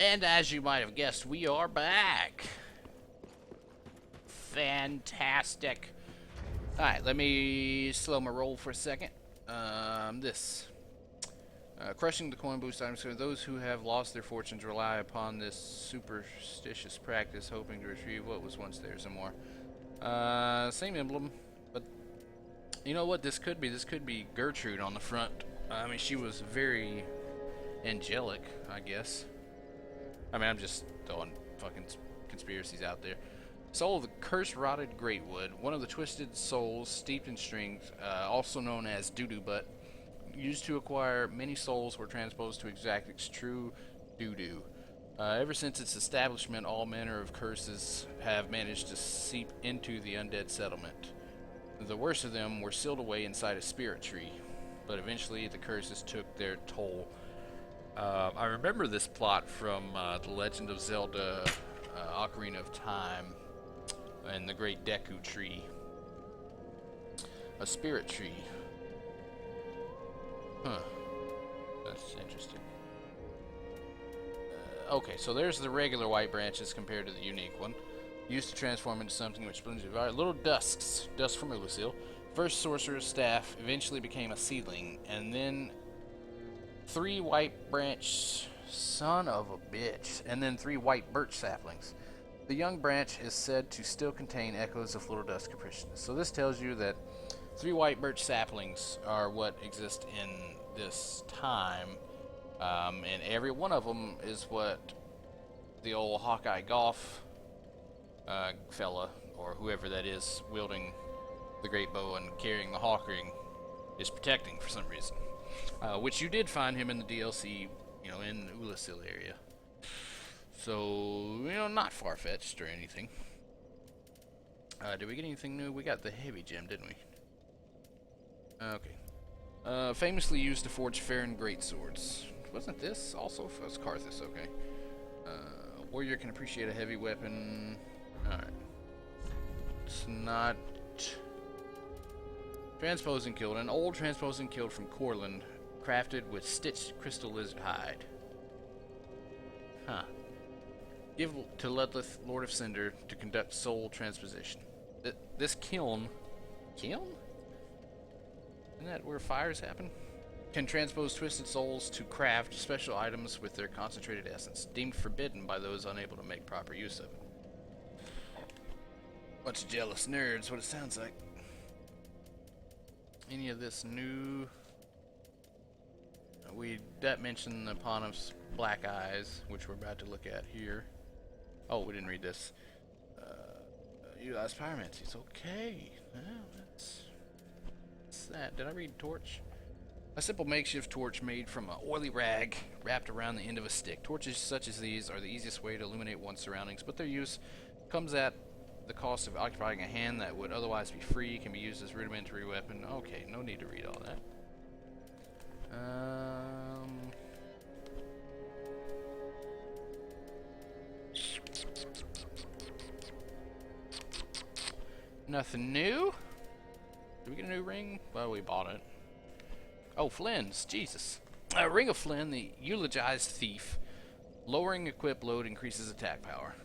And as you might have guessed, we are back. Fantastic. Alright, let me slow my roll for a second. Crushing the coin boost items. So those who have lost their fortunes rely upon this superstitious practice, hoping to retrieve what was once theirs and more. Same emblem, but you know what this could be? This could be Gertrude on the front. I mean, she was very angelic, I guess. I mean, I'm just throwing fucking conspiracies out there. Soul of the Cursed Rotted Greatwood, one of the twisted souls steeped in strings, also known as Doo-Doo Butt, used to acquire many souls were transposed to Exactix true Doo-Doo. Ever since its establishment, all manner of curses have managed to seep into the undead settlement. The worst of them were sealed away inside a spirit tree, but eventually the curses took their toll. I remember this plot from The Legend of Zelda Ocarina of Time and the Great Deku Tree. A spirit tree. Huh. That's interesting. Okay, so there's the regular white branches compared to the unique one. Used to transform into something which blends with little dusks. Dust from Ulasil. First sorcerer's staff eventually became a seedling, and then 3 white branch, son of a bitch, and then 3 white birch saplings. The young branch is said to still contain echoes of Little Dust capriciousness. So this tells you that 3 white birch saplings are what exist in this time, and every one of them is what the old Hawkeye Golf fella, or whoever that is, wielding the great bow and carrying the hawk ring, is protecting for some reason. Which you did find him in the DLC, you know, in the Ulasil area. So, you know, not far-fetched or anything. Did we get anything new? We got the heavy gem, didn't we? Okay. Famously used to forge Farron greatswords. Wasn't this also? That's Karthus, okay. Warrior can appreciate a heavy weapon. Alright. It's not... Transposing Kilt. An old transposing kilt from Corland, crafted with stitched crystal lizard hide. Huh. Give to Ludleth, Lord of Cinder, to conduct soul transposition. This kiln... Kiln? Isn't that where fires happen? Can transpose twisted souls to craft special items with their concentrated essence, deemed forbidden by those unable to make proper use of it. Bunch of jealous nerds, what it sounds like. Any of this new? That mentioned upon us Black Eyes, which we're about to look at here. Oh, we didn't read this. Utilize pyromancy. It's okay. Well, what's that? Did I read torch? A simple makeshift torch made from an oily rag wrapped around the end of a stick. Torches such as these are the easiest way to illuminate one's surroundings, but their use comes at the cost of occupying a hand that would otherwise be free. Can be used as rudimentary weapon. Okay, no need to read all that. Nothing new. Did we get a new ring? Well, we bought it. Oh, Flynn's. Jesus. Ring of Flynn, the eulogized thief. Lowering equip load increases attack power.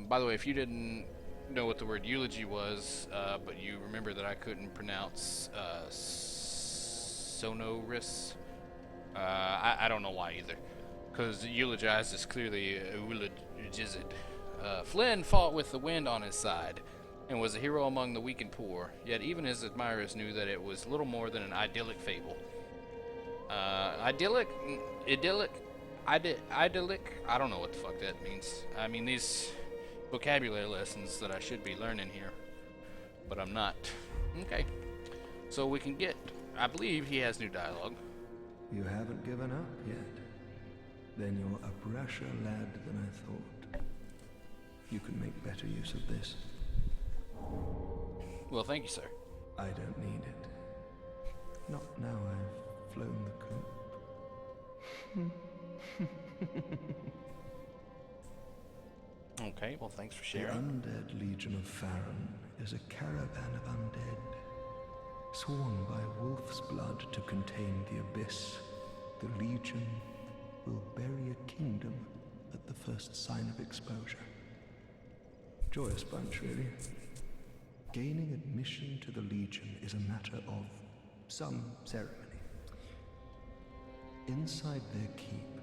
By the way, if you didn't know what the word eulogy was, but you remember that I couldn't pronounce sonorous, I don't know why either. Because eulogized is clearly eulogized. Flynn fought with the wind on his side and was a hero among the weak and poor, yet even his admirers knew that it was little more than an idyllic fable. Idyllic? Idyllic? I don't know what the fuck that means. I mean, these vocabulary lessons that I should be learning here, but I'm not. Okay. So we can get, I believe he has new dialogue. You haven't given up yet? Then you're a brasher lad than I thought. You can make better use of this. Well, thank you, sir. I don't need it. Not now I've flown the coop. Okay, well, thanks for The sharing. Undead Legion of Farron is a caravan of undead, sworn by wolf's blood to contain the abyss. The Legion will bury a king the first sign of exposure. Joyous bunch, really. Gaining admission to the Legion is a matter of some ceremony. Inside their keep,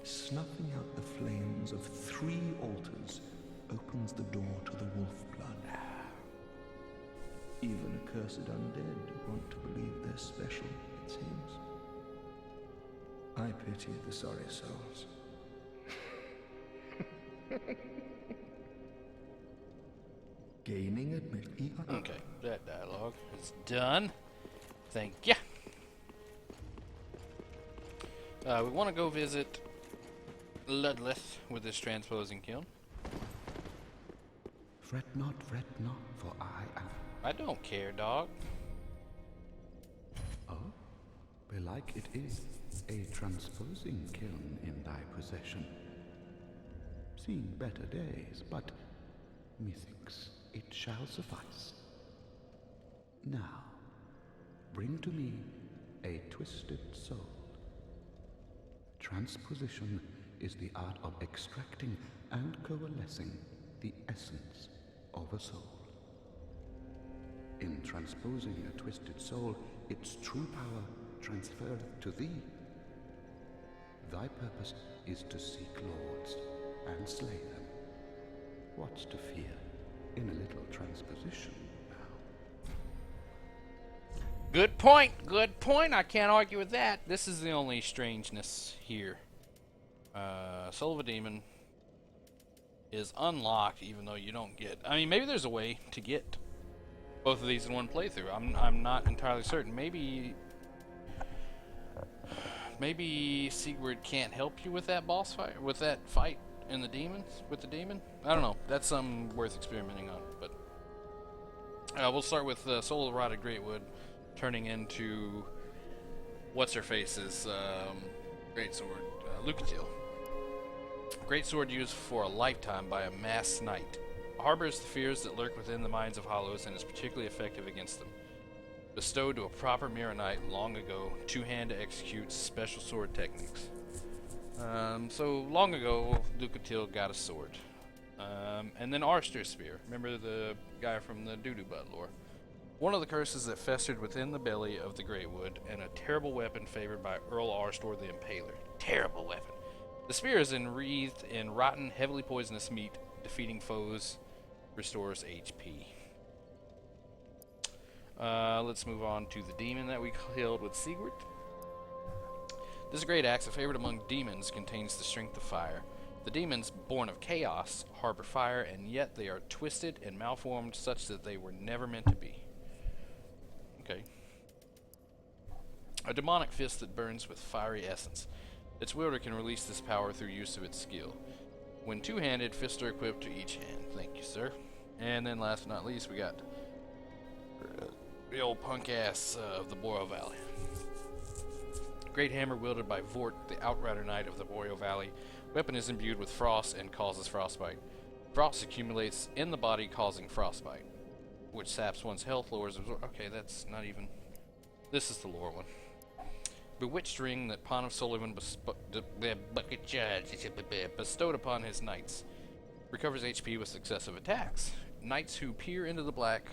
snuffing out the flames of 3 altars opens the door to the wolf blood. Even accursed undead want to believe they're special, it seems. I pity the sorry souls. Gaining admission. Okay, that dialogue is done. Thank ya. We want to go visit Ludleth with this transposing kiln. Fret not, for I am. I don't care, dog. Oh, belike it is a transposing kiln in thy possession. Seen better days, but methinks it shall suffice. Now, bring to me a twisted soul. Transposition is the art of extracting and coalescing the essence of a soul. In transposing a twisted soul, its true power transferreth to thee. Thy purpose is to seek lords and slay them. What's to fear in a little transposition now? Good point. Good point. I can't argue with that. This is the only strangeness here. Soul of a Demon is unlocked, even though you don't get. I mean, maybe there's a way to get both of these in one playthrough. I'm not entirely certain. Maybe Sigurd can't help you with that boss fight, with that fight in the demons, with the demon. I don't know. That's something worth experimenting on. But we'll start with Soul of the Rotted Greatwood turning into what's her face's greatsword, Lucatil. Greatsword used for a lifetime by a masked knight. Harbors the fears that lurk within the minds of Hollows and is particularly effective against them. Bestowed to a proper Mirror Knight long ago, two-hand to execute special sword techniques. So long ago, Lucatil got a sword. And then Arster's Spear. Remember the guy from the Doodoo Butt lore? One of the curses that festered within the belly of the Greatwood, and a terrible weapon favored by Earl Arstor the Impaler. Terrible weapon. The spear is enwreathed in rotten, heavily poisonous meat. Defeating foes restores HP. Let's move on to the demon that we killed with Sigurd. This great axe, a favorite among demons, contains the strength of fire. The demons, born of chaos, harbor fire, and yet they are twisted and malformed such that they were never meant to be. Okay. A demonic fist that burns with fiery essence. Its wielder can release this power through use of its skill. When two-handed, fists are equipped to each hand. Thank you, sir. And then last but not least, we got the old punk ass of the Boreal Valley. Great hammer wielded by Vort, the Outrider Knight of the Boreal Valley. Weapon is imbued with frost and causes frostbite. Frost accumulates in the body, causing frostbite, which saps one's health, lowers absorption. Okay, that's not even. This is the lore one. Bewitched ring that Pon of Sullivan bestowed upon his knights. Recovers HP with successive attacks. Knights who peer into the black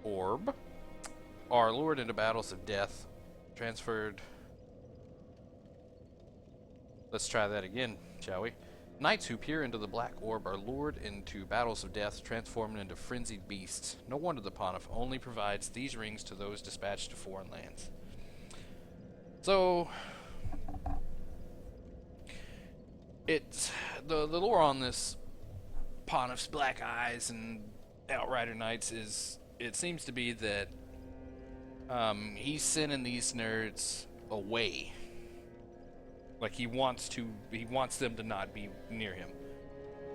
orb are lured into battles of death. Transferred. Let's try that again, shall we? Knights who peer into the black orb are lured into battles of death, transformed into frenzied beasts. No wonder the Pontiff only provides these rings to those dispatched to foreign lands. So, it's the lore on this Pontiff's Black Eyes and Outrider Knights is, it seems to be that he's sending these nerds away. Like he wants them to not be near him.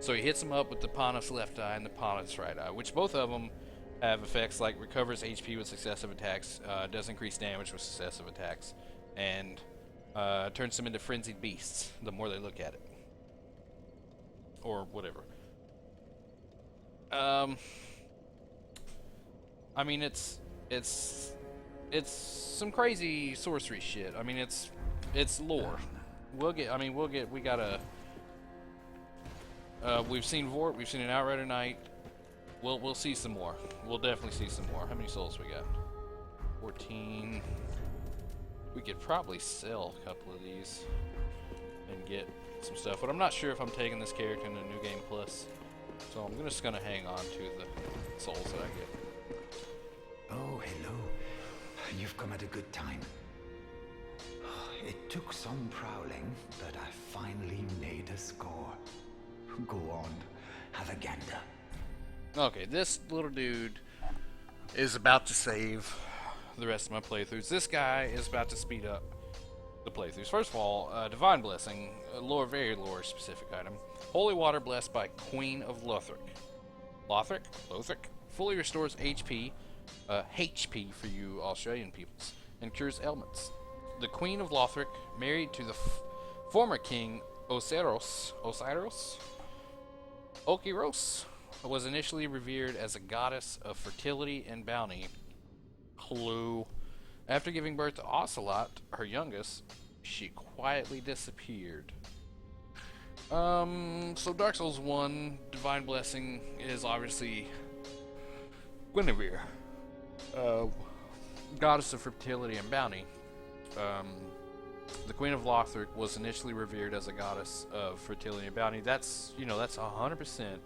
So he hits them up with the Pontiff's left eye and the Pontiff's right eye, which both of them have effects like recovers HP with successive attacks, does increase damage with successive attacks, and turns them into frenzied beasts the more they look at it. Or whatever. I mean, it's some crazy sorcery shit. I mean, it's lore. We gotta We've seen Vort, we've seen an Outrider Knight. We'll see some more. We'll definitely see some more. How many souls we got? 14. We could probably sell a couple of these and get some stuff, but I'm not sure if I'm taking this character into New Game Plus. So I'm just gonna hang on to the souls that I get. Oh, hello. You've come at a good time. It took some prowling, but I finally made a score. Go on, have a gander. Okay, this little dude is about to save the rest of my playthroughs. This guy is about to speed up the playthroughs. First of all, Divine Blessing, a very lore specific item. Holy Water blessed by Queen of Lothric. Lothric fully restores HP, HP for you Australian peoples, and cures ailments. The Queen of Lothric, married to the former king Osiris, Okiros, was initially revered as a goddess of fertility and bounty. Clue. After giving birth to Ocelot, her youngest, she quietly disappeared. So Dark Souls 1, Divine Blessing is obviously Guinevere, goddess of fertility and bounty. The Queen of Lothric was initially revered as a goddess of fertility and bounty. That's 100%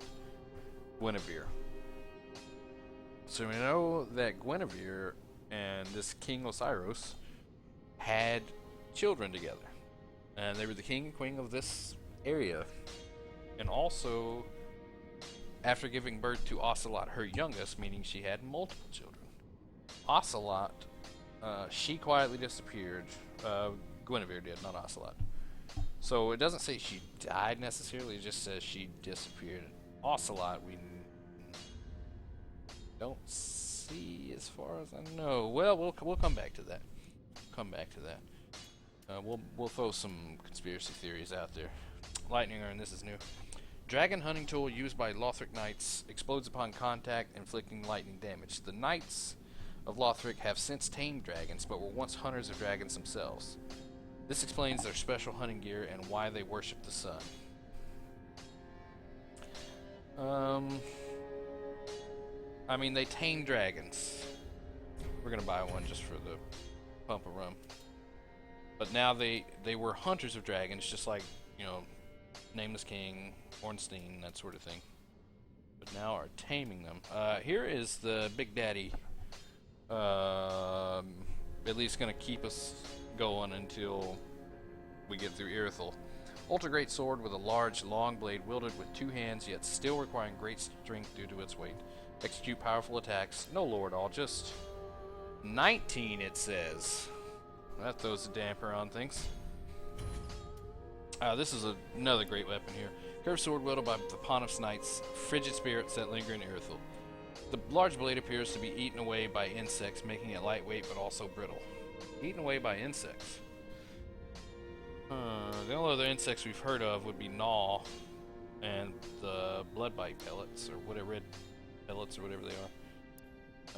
Guinevere. So we know that Guinevere and this King Osiris had children together. And they were the king and queen of this area. And also, after giving birth to Ocelot, her youngest, meaning she had multiple children. Ocelot, she quietly disappeared. Guinevere did, not Ocelot. So it doesn't say she died necessarily, it just says she disappeared. Ocelot, we don't see as far as I know. Well, we'll come back to that. We'll throw some conspiracy theories out there. Lightning Urn, this is new. Dragon hunting tool used by Lothric Knights explodes upon contact, inflicting lightning damage. The Knights of Lothric have since tamed dragons, but were once hunters of dragons themselves. This explains their special hunting gear and why they worship the sun. I mean, they tame dragons. We're gonna buy one just for the pump of rum. But now they were hunters of dragons, just like, you know, Nameless King, Ornstein, that sort of thing. But now are taming them. Here is the Big Daddy. At least gonna keep us going until we get through Irithyll. Ultra Great Sword with a large, long blade wielded with two hands, yet still requiring great strength due to its weight. Execute powerful attacks. No lore at all, just 19 it says. That throws a damper on things. This is another great weapon here. Curved sword wielded by the Pontiff's Knights, frigid spirits that linger in Irithyll. The large blade appears to be eaten away by insects, making it lightweight but also brittle. Eaten away by insects. The only other insects we've heard of would be gnaw and the bloodbite pellets, or whatever, red pellets, or whatever they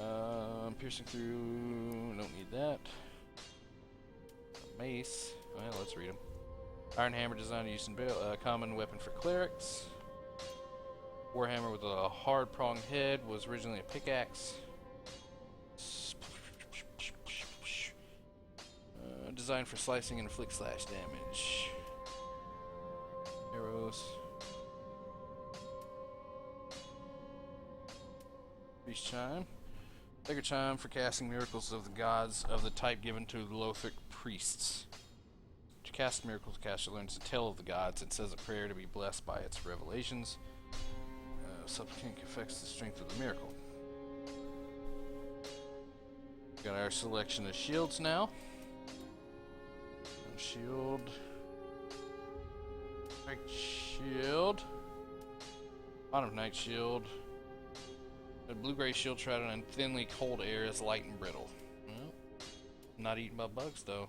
are. Piercing through, don't need that. A mace, well, let's read them. Iron hammer designed to use in common weapon for clerics. Warhammer with a hard pronged head was originally a pickaxe. Designed for slicing and inflict slash damage. Arrows. Priest chime. Dagger chime for casting miracles of the gods of the type given to the Lothric priests. To cast miracles, the caster learns the tale of the gods and says a prayer to be blessed by its revelations. Supplicant affects the strength of the miracle. Got our selection of shields now. Shield. Knight shield. Bottom Knight shield. A blue-gray shield shrouded in thinly cold air is light and brittle. Well, not eaten by bugs though.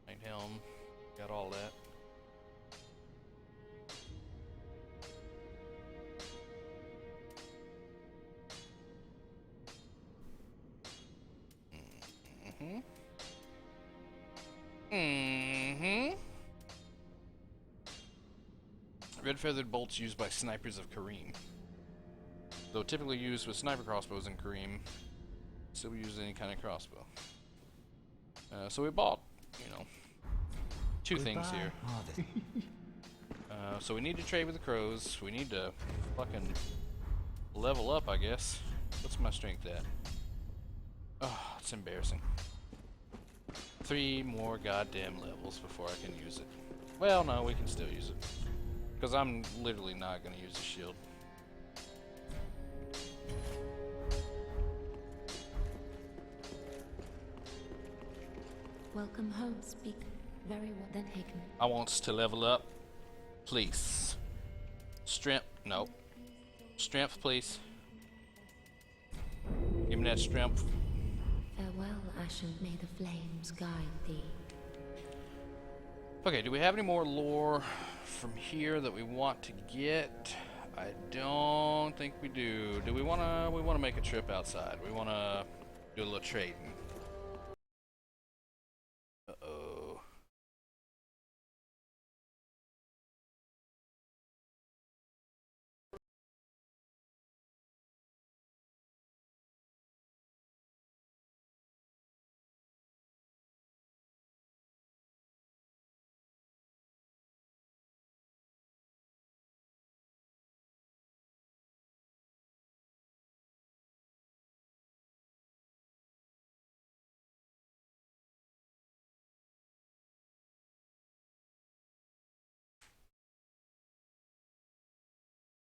Knight helm. Got all that. Red feathered bolts used by snipers of Kareem. Though typically used with sniper crossbows in Kareem, still use any kind of crossbow. So we bought, you know, two things here. Oh, this So we need to trade with the crows. We need to fucking level up, I guess. What's my strength at? Oh, it's embarrassing. 3 more goddamn levels before I can use it. Well, no, we can still use it. Because I'm literally not going to use the shield. Welcome home, speak very well. Then Haken. I wants to level up. Please. Strength. No. Strength, please. Give me that strength. Farewell, Ashen. May the flames guide thee. Okay, do we have any more lore from here that we want to get? I don't think we do. Do we wanna make a trip outside? We wanna do a little trading.